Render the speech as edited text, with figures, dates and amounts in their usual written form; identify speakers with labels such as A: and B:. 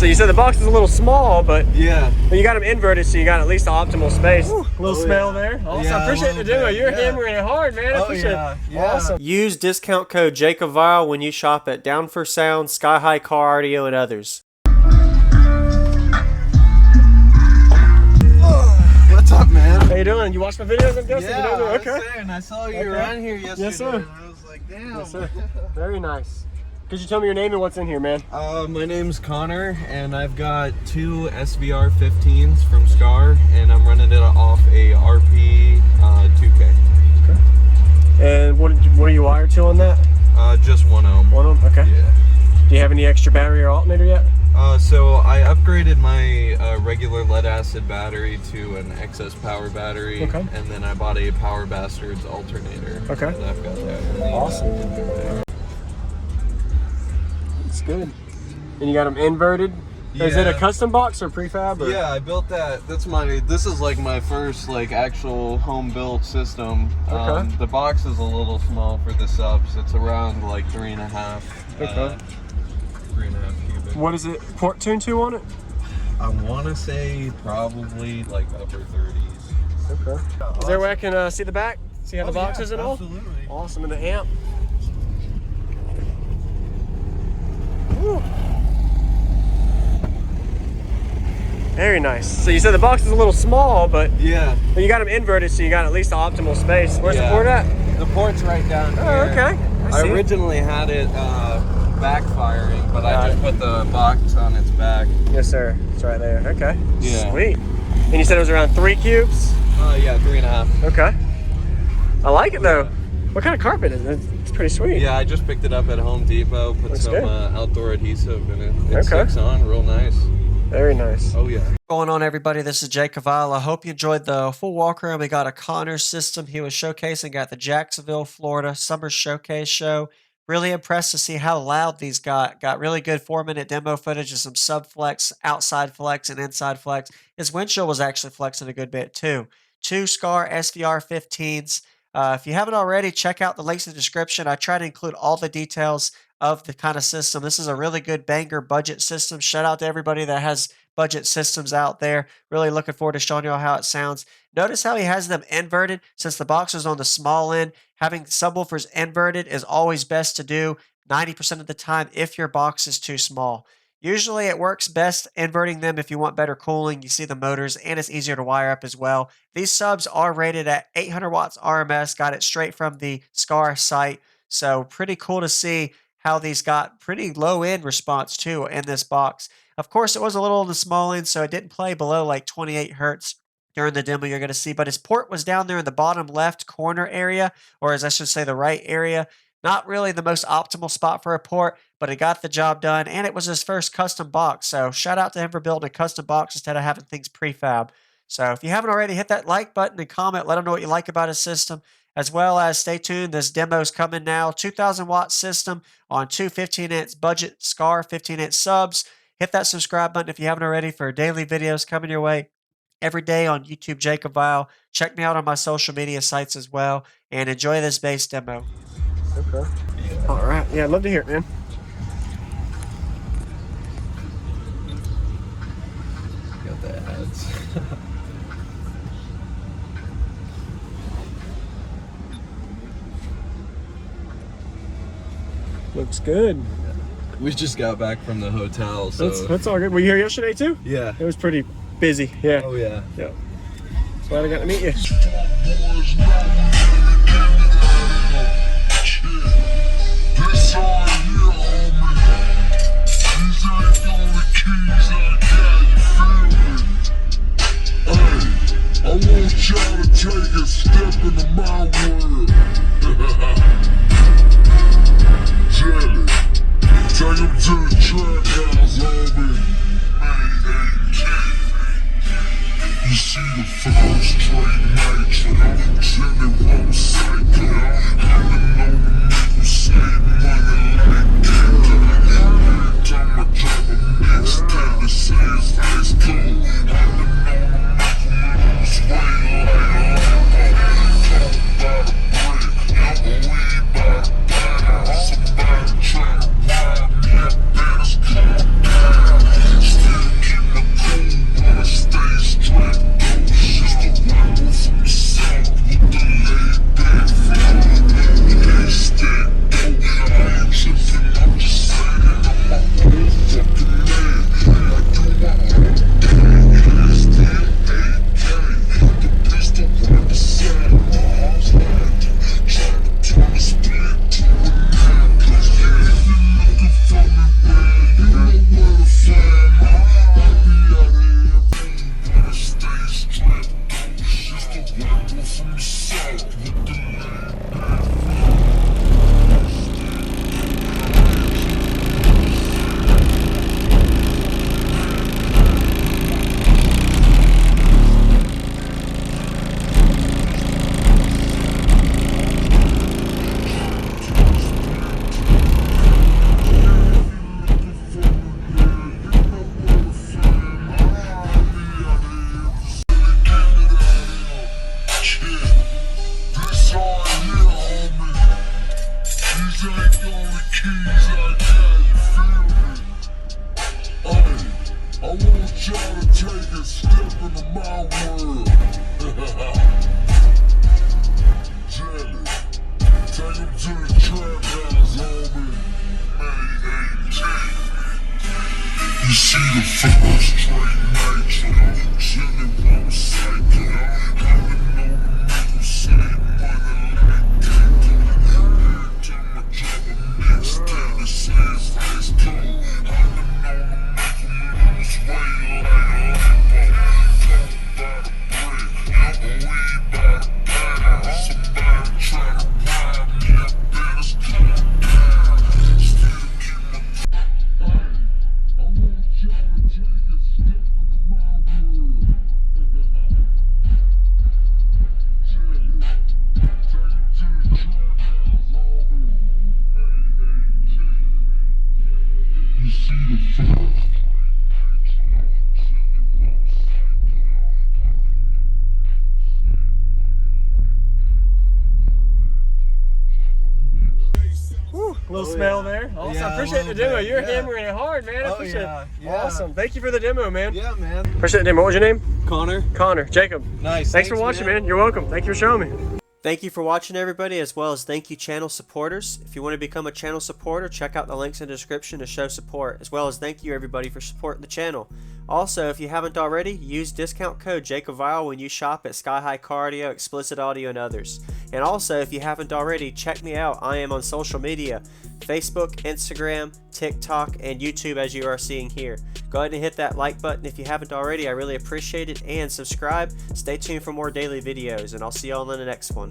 A: So you said the box is a little small, but
B: yeah,
A: you got them inverted, so you got at least the optimal space. Ooh, little smell
B: yeah.
A: there. Awesome.
B: Yeah,
A: I appreciate the demo. You're
B: yeah.
A: hammering it hard, man. I appreciate it.
B: Yeah.
A: Awesome. Use discount code JACOBVILE when you shop at Down for Sound, Sky High Car Audio, and others.
B: What's up, man?
A: How you doing? You watched my videos, I'm guessing?
B: Yeah,
A: you know,
B: okay. I saw you around here yesterday.
A: Yes, sir.
B: And I was like, damn.
A: Yes, sir. Very nice. Could you tell me your name and what's in here, man?
B: My name's Connor, and I've got two SVR 15s from Scar, and I'm running it off a RP 2K.
A: Okay. And what are you wired to on that?
B: Just 1 ohm.
A: 1 ohm? Okay.
B: Yeah.
A: Do you have any extra battery or alternator yet?
B: So I upgraded my regular lead acid battery to an excess power battery,
A: okay.
B: And then I bought a Power Bastards alternator.
A: Okay.
B: And I've got that.
A: Awesome. It's good. And you got them inverted? Yeah. Is it a custom box or prefab? Or?
B: Yeah, I built that. This is like my first like actual home built system.
A: Okay.
B: The box is a little small for the subs. It's around like 3.5.
A: Okay.
B: 3.5 cubic.
A: What is it port tuned to on it?
B: I want to say probably like upper 30s.
A: Okay. Is there a way I can see the back? See how the box is and all?
B: Absolutely.
A: Awesome. And the amp. Woo. Very nice. So you said the box is a little small, but
B: yeah,
A: you got them inverted, so you got at least the optimal space. Where's the port at?
B: The port's right down here.
A: Oh, okay.
B: I originally had it backfiring, but I just put the box on its back.
A: Yes, sir. It's right there. Okay.
B: Yeah.
A: Sweet. And you said it was around 3 cubes?
B: Yeah, 3.5.
A: Okay. I like it though. What kind of carpet is it? It's pretty sweet.
B: Yeah, I just picked it up at Home Depot, put some outdoor adhesive in it. It sticks on real nice.
A: Very nice.
B: Oh yeah.
A: What's going on, everybody? This is Jake Cavallo. I hope you enjoyed the full walk around. We got a Connor system he was showcasing at the Jacksonville, Florida Summer Showcase show. Really impressed to see how loud these got. Got really good 4-minute demo footage of some sub flex, outside flex, and inside flex. His windshield was actually flexing a good bit too. 2 Scar SVR 15s. If you haven't already, check out the links in the description. I try to include all the details of the kind of system. This is a really good banger budget system. Shout out to everybody that has budget systems out there. Really looking forward to showing you all how it sounds. Notice how he has them inverted since the box is on the small end. Having subwoofers inverted is always best to do 90% of the time if your box is too small. Usually it works best inverting them if you want better cooling. You see the motors, and it's easier to wire up as well. These subs are rated at 800 watts RMS. Got it straight from the Scar site. So pretty cool to see how these got pretty low end response too in this box. Of course, it was a little on the small end, so it didn't play below like 28 hertz during the demo you're going to see. But his port was down there in the bottom left corner area, or as I should say, the right area. Not really the most optimal spot for a port, but it got the job done, and it was his first custom box. So shout out to him for building a custom box instead of having things prefab. So if you haven't already, hit that like button and comment. Let him know what you like about his system, as well as stay tuned. This demo's coming now. 2,000 watt system on 2 15-inch budget Scar 15-inch subs. Hit that subscribe button if you haven't already for daily videos coming your way every day on YouTube, Jacob Vile. Check me out on my social media sites as well, and enjoy this bass demo. Okay. Yeah. All right. Yeah, I'd love to hear it, man.
B: Got the ads.
A: Looks good.
B: We just got back from the hotel, so
A: that's all good. Were you here yesterday too?
B: Yeah.
A: It was pretty busy. Yeah.
B: Oh yeah.
A: Yeah. Glad I got to meet you.
C: I want y'all to take a step into my world. Jelly, take him to the trap house, homie. You see the first straight nitro, Jelly won't psycho. I've been known to make him save money like that. Every time I drop a mixtape, they say it's ice cold. I've been known to make him lose weight like talk about a brick, I'm a weed by the pound. Somebody tryna rob me, I better slow down. I want y'all to take a step into my world. Jelly, take him to the trap house, homie. May 18th. You see the first straight nitro, Jelly won't psycho. I've been known to make him save money like that. Every time I drop a mixtape, they say his face cold. I've been known to make him lose weight like a lipo. Talk about a brick, weed by the pound. Somebody try to rob me, I better calm down. Still keep my I want y'all to take a step into my world. Jelly, take him to the trap house, homie. May 18th. You see the first.
D: Little smell there. Awesome.
B: Yeah,
D: I appreciate the
B: a
D: demo.
B: little bit,
D: You're
B: yeah.
D: hammering it hard, man. I
B: Oh,
D: appreciate
B: yeah,
D: it.
B: yeah.
D: Awesome. Thank you for the demo, man.
B: Yeah, man.
D: Appreciate the demo. What was your name?
B: Connor.
D: Connor. Jacob.
B: Nice.
D: Thanks for watching, man. You're welcome. Thank you for showing me.
A: Thank you for watching, everybody, as well as thank you, channel supporters. If you want to become a channel supporter, check out the links in the description to show support, as well as thank you, everybody, for supporting the channel. Also, if you haven't already, use discount code JACOBVILE when you shop at Sky High Cardio, Explicit Audio, and others. And also, if you haven't already, check me out. I am on social media, Facebook, Instagram, TikTok, and YouTube, as you are seeing here. Go ahead and hit that like button if you haven't already. I really appreciate it. And subscribe. Stay tuned for more daily videos, and I'll see y'all in the next one.